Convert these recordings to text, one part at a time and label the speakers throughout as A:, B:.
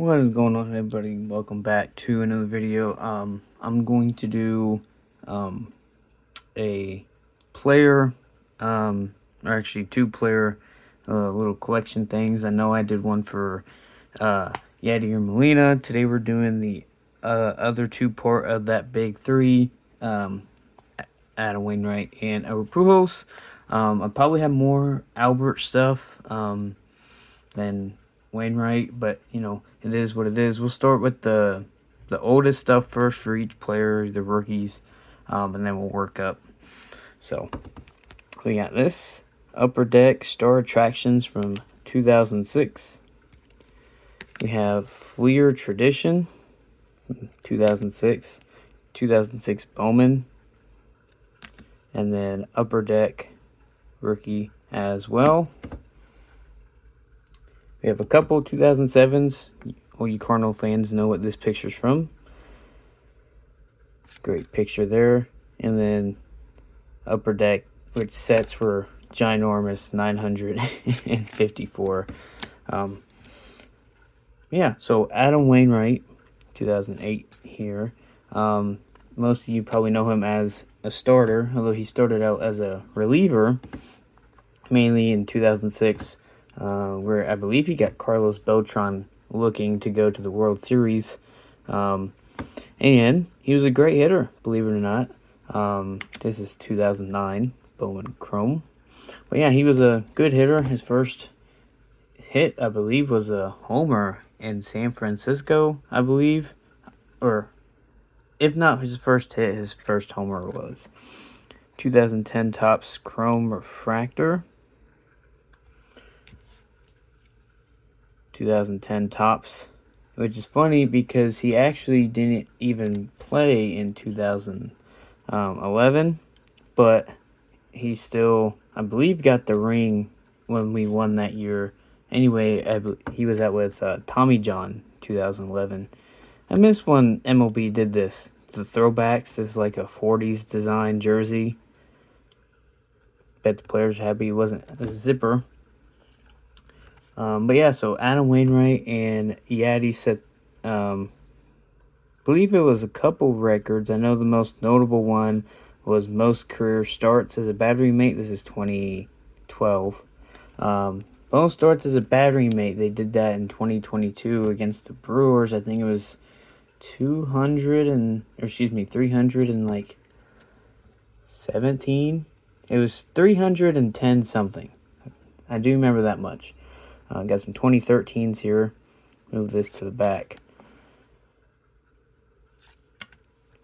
A: What is going on, everybody? Welcome back to another video. I'm going to do a player, or actually two-player little collection things. I know I did one for Yadier Molina. Today we're doing the other two part of that big three, Adam Wainwright and Albert Pujols. I probably have more Albert stuff than Wainwright, but it is what it is. We'll start with the oldest stuff first for each player, the rookies, and then we'll work up. So we got this Upper Deck Star Attractions from 2006. We have Fleer Tradition, 2006, 2006 Bowman, and then Upper Deck Rookie as well. We have a couple 2007s. All you Cardinal fans know what this picture's from. Great picture there. And then Upper Deck, which sets were ginormous, 954. Yeah, so Adam Wainwright, 2008 here. Most of you probably know him as a starter, although he started out as a reliever, mainly in 2006. Where I believe he got Carlos Beltran looking to go to the World Series. And he was a great hitter, believe it or not. This is 2009 Bowman Chrome. But yeah, he was a good hitter. His first hit, I believe, was a homer in San Francisco, I believe. Or if not his first hit, his first homer was 2010 Topps Chrome Refractor. 2010 Topps, which is funny because he actually didn't even play in 2011, but he still, I believe, got the ring when we won that year. Anyway, he was out with Tommy John 2011. I miss when MLB did this. The throwbacks, this is like a 40s design jersey. Bet the players are happy it wasn't a zipper. But yeah, so Adam Wainwright and Yadi set, believe it was a couple records. I know the most notable one was most career starts as a battery mate. This is 2012. Most starts as a battery mate. They did that in 2022 against the Brewers. I think it was 317. It was 310 something. I do remember that much. Got some 2013s here. Move this to the back.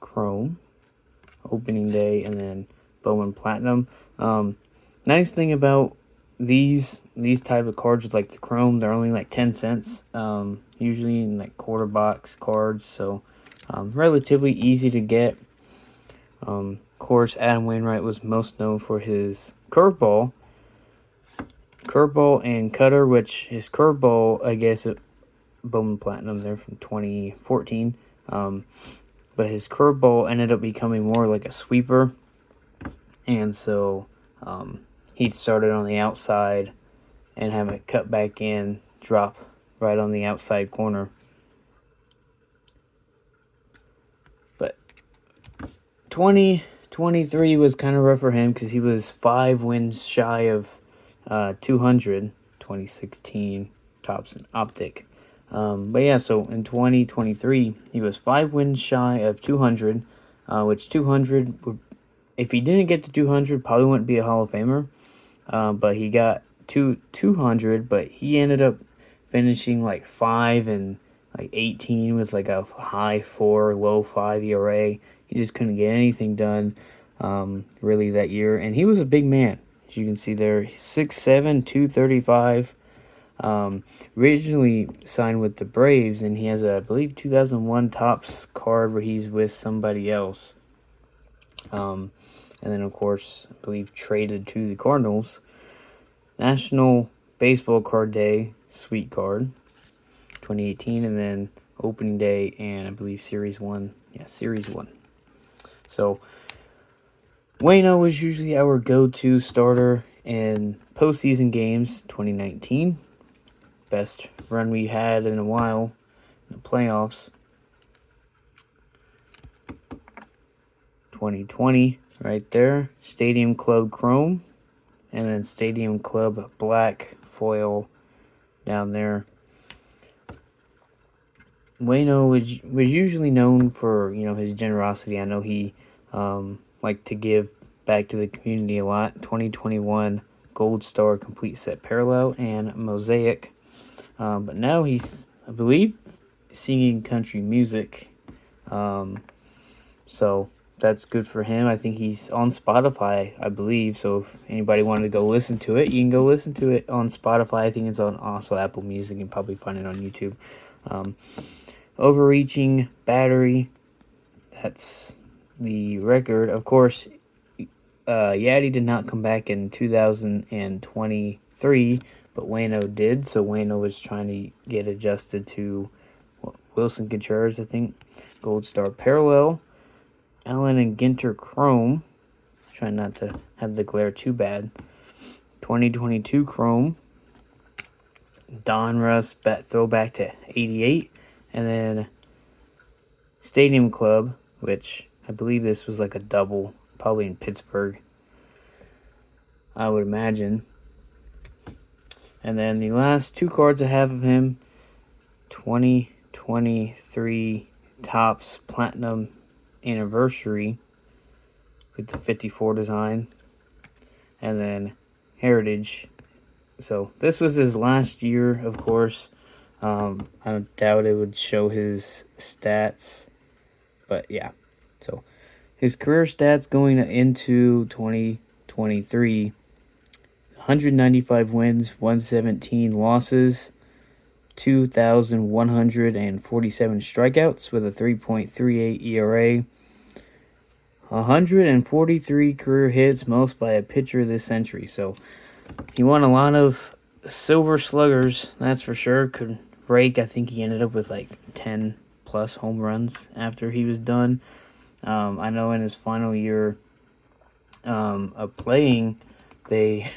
A: Chrome, opening day, and then Bowman Platinum. Nice thing about these type of cards with like the Chrome, they're only like 10 cents. Usually in like quarter box cards, so relatively easy to get. Of course, Adam Wainwright was most known for his curveball and cutter, which his curveball, I guess, Bowman Platinum there from 2014. But his curveball ended up becoming more like a sweeper, and so he started on the outside and have it cut back in, drop right on the outside corner. But 2023 was kind of rough for him because he was 5 wins shy of 200, 2016 Topps and Optic. But yeah, so in 2023, he was 5 wins shy of 200, which 200 would, if he didn't get to 200, probably wouldn't be a Hall of Famer. But he got 200, but he ended up finishing like 5 and like 18 with like a high 4, low 5 ERA. He just couldn't get anything done really that year, and he was a big man. As you can see there, 6'7", 235. Originally signed with the Braves, and he has a, I believe, 2001 Topps card where he's with somebody else. And then, of course, I believe traded to the Cardinals. National Baseball Card Day, sweet card, 2018, and then opening day, and I believe Series 1. Yeah, Series 1. So Wayno was usually our go-to starter in postseason games. 2019, best run we had in a while. in the playoffs. 2020 right there. Stadium Club Chrome. And then Stadium Club Black foil down there. Waino was usually known for, his generosity. I know he liked to give back to the community a lot. 2021 Gold Star Complete Set Parallel and Mosaic. But now he's, I believe, singing country music. So that's good for him. I think he's on Spotify, I believe. So if anybody wanted to go listen to it, you can go listen to it on Spotify. I think it's on also Apple Music. You can probably find it on YouTube. Overreaching battery. That's the record. Of course, Yadi did not come back in 2023, but Waino did. So Waino was trying to get adjusted to Wilson Contreras, I think. Gold Star Parallel. Allen and Ginter Chrome. Trying not to have the glare too bad. 2022 Chrome. Donruss throwback to 88. And then Stadium Club, which I believe this was like a double, probably in Pittsburgh, I would imagine. And then the last two cards I have of him, 2023 Topps Platinum Anniversary with the 54 design. And then Heritage. So this was his last year, of course. I doubt it would show his stats, but yeah. So his career stats going into 2023: 195 wins, 117 losses, 2,147 strikeouts with a 3.38 ERA, 143 career hits, most by a pitcher this century. So he won a lot of silver sluggers, that's for sure. Could rake. I think he ended up with like 10 plus home runs after he was done. I know in his final year of playing, they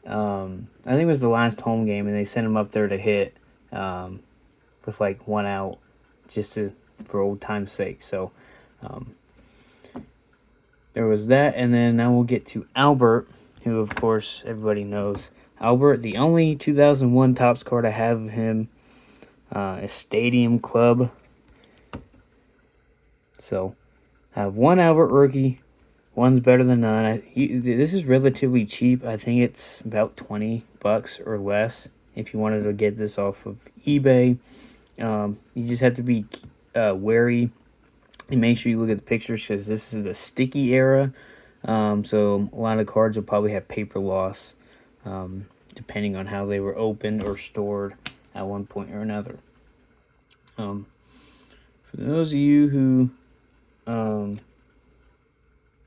A: I think it was the last home game, and they sent him up there to hit with like 1 out, just for old time's sake. So there was that, and then now we'll get to Albert, who of course everybody knows. Albert, the only 2001 Topps card I have of him is Stadium Club. So I have one Albert rookie. One's better than none. This is relatively cheap. I think it's about $20 or less if you wanted to get this off of eBay. You just have to be wary and make sure you look at the pictures, because this is the sticky era. So a lot of cards will probably have paper loss, depending on how they were opened or stored at one point or another. For those of you who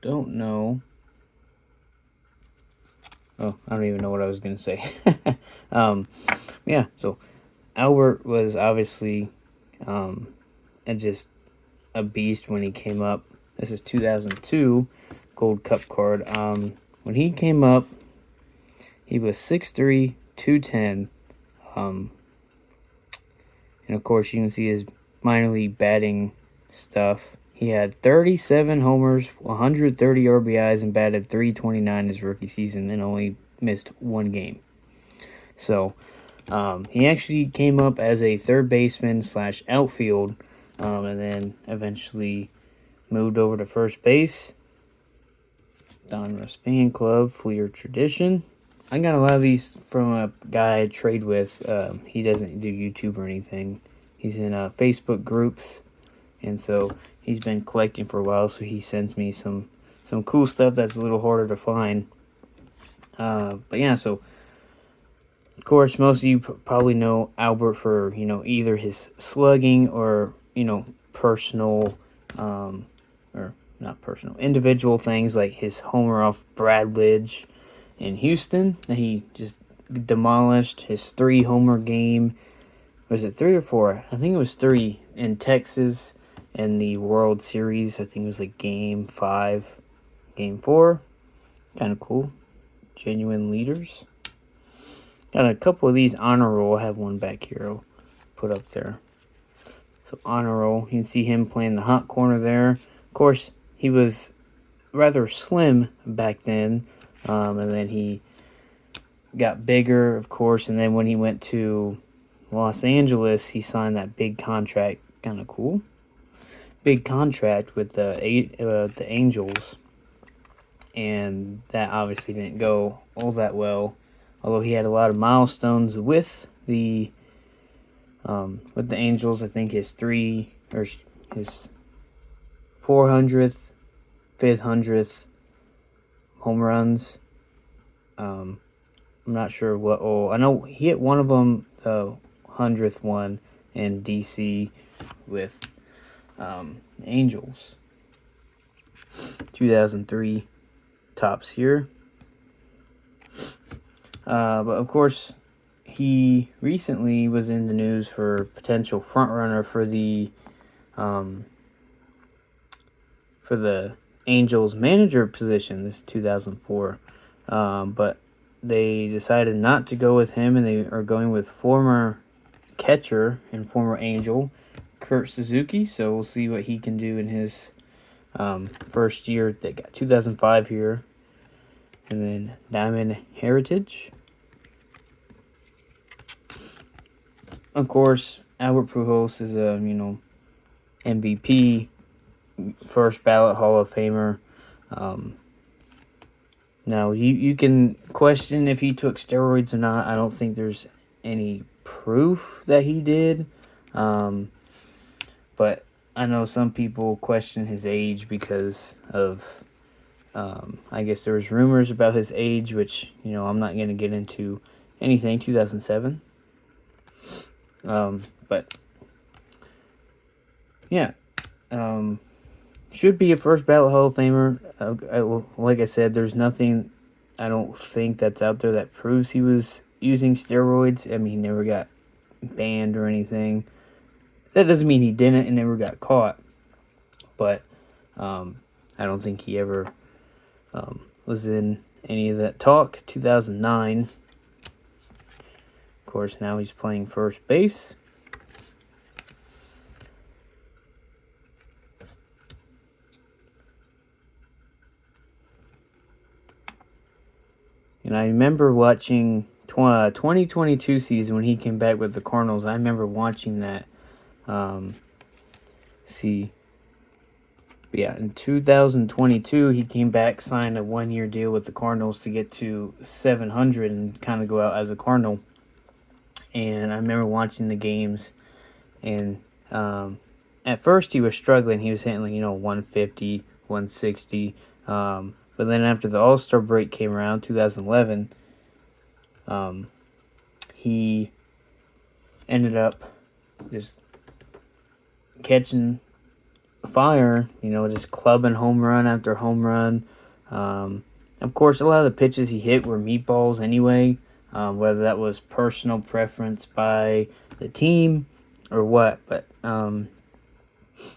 A: don't know, I don't even know what I was going to say. Yeah, so Albert was obviously just a beast when he came up. This is 2002 Gold Cup card. When he came up, he was 6'3", 210. And of course, you can see his minor league batting stuff. He had 37 homers, 130 RBIs, and batted .329 his rookie season, and only missed one game. So he actually came up as a third baseman / outfield, and then eventually moved over to first base. Donruss Fan Club, Fleer Tradition. I got a lot of these from a guy I trade with. He doesn't do YouTube or anything. He's in Facebook groups, and so he's been collecting for a while, so he sends me some cool stuff that's a little harder to find. But yeah, so of course most of you probably know Albert for either his slugging or personal or not personal, individual things like his homer off Brad Lidge in Houston that he just demolished. His 3-homer game, was it 3 or 4? I think it was 3 in Texas in the World Series. I think it was like Game 5, Game 4. Kind of cool. Genuine leaders. Got a couple of these honor roll. I have one back here I'll put up there. So honor roll. You can see him playing the hot corner there. Of course, he was rather slim back then, and then he got bigger, of course, and then when he went to Los Angeles, he signed that big contract. Kind of cool. Big contract with the Angels, and that obviously didn't go all that well. Although he had a lot of milestones with the Angels. I think his 400th, 500th home runs. I'm not sure what. Oh, I know he hit one of them, the 100th one in DC with Angels. 2003 tops here. But of course, he recently was in the news for potential front runner for the Angels manager position. This is 2004, but they decided not to go with him, and they are going with former catcher and former Angel Kurt Suzuki. So we'll see what he can do in his first year. They got 2005 here, and then Diamond Heritage. Of course, Albert Pujols is a MVP, first ballot Hall of Famer. Now you can question if he took steroids or not. I don't think there's any proof that he did, but I know some people question his age because of I guess there was rumors about his age, which I'm not going to get into anything. 2007. But yeah, should be a first ballot Hall of Famer. Like I said, there's nothing I don't think that's out there that proves he was using steroids. I mean, he never got banned or anything. That doesn't mean he didn't and never got caught. But I don't think he ever was in any of that talk. 2009. Of course, now he's playing first base. And I remember watching 2022 season when he came back with the Cardinals. I remember watching that. Yeah, in 2022, he came back, signed a one-year deal with the Cardinals to get to 700 and kind of go out as a Cardinal. And I remember watching the games, and at first he was struggling. He was hitting 150, 160. But then after the All-Star break came around, 2011, he ended up just catching fire, just clubbing home run after home run. Of course, a lot of the pitches he hit were meatballs anyway, whether that was personal preference by the team or what. But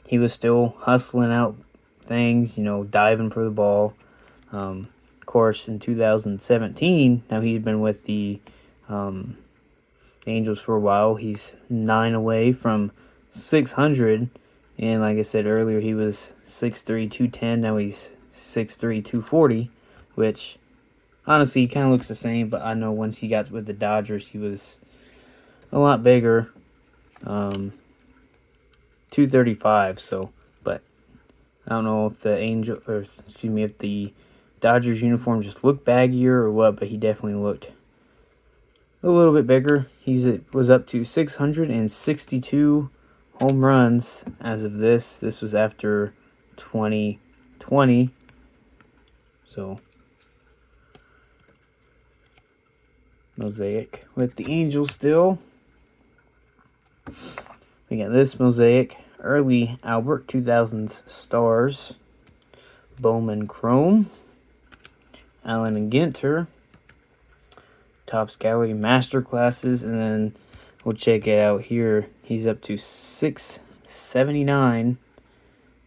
A: he was still hustling out things, diving for the ball. Of course, in 2017, now he's been with the Angels for a while. He's 9 away from 600. And like I said earlier, he was 6'3", 210. Now he's 6'3", 240, which honestly he kind of looks the same. But I know once he got with the Dodgers, he was a lot bigger. 235. So, but I don't know if if the Dodgers uniform just looked baggier or what. But he definitely looked a little bit bigger. Was up to 662 home runs as of this. This was after 2020. So, mosaic with the Angels still. We got this mosaic. Early Albert 2000s Stars. Bowman Chrome. Allen and Ginter. Topps Gallery Masterclasses. And then we'll check it out here. He's up to 679.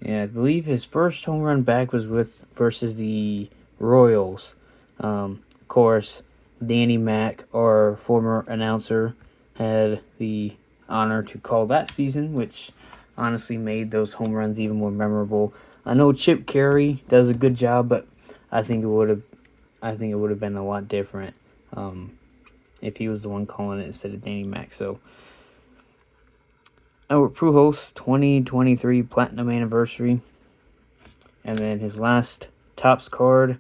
A: And I believe his first home run back was versus the Royals. Of course, Danny Mack, our former announcer, had the honor to call that season, which honestly made those home runs even more memorable. I know Chip Carey does a good job, but I think it would have been a lot different if he was the one calling it instead of Danny Mac. So, Albert Pujols 2023 Platinum Anniversary, and then his last Topps card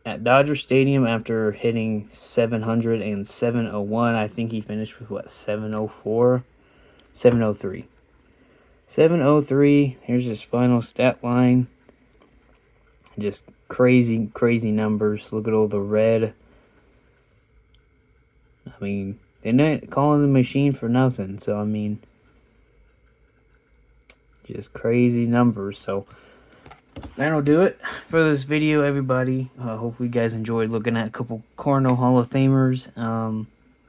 A: at Dodger Stadium after hitting 700 and 701. I think he finished with what, 704, 703. 703. Here's his final stat line. Just crazy, crazy numbers. Look at all the red. I mean, they're not calling the machine for nothing. So, I mean, just crazy numbers. So, that'll do it for this video, everybody. Hopefully, you guys enjoyed looking at a couple Cardinal Hall of Famers.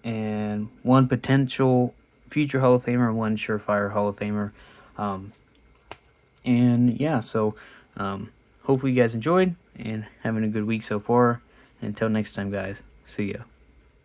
A: And one potential future Hall of Famer, one surefire Hall of Famer. And yeah, so hopefully you guys enjoyed and having a good week so far. Until next time, guys. See ya.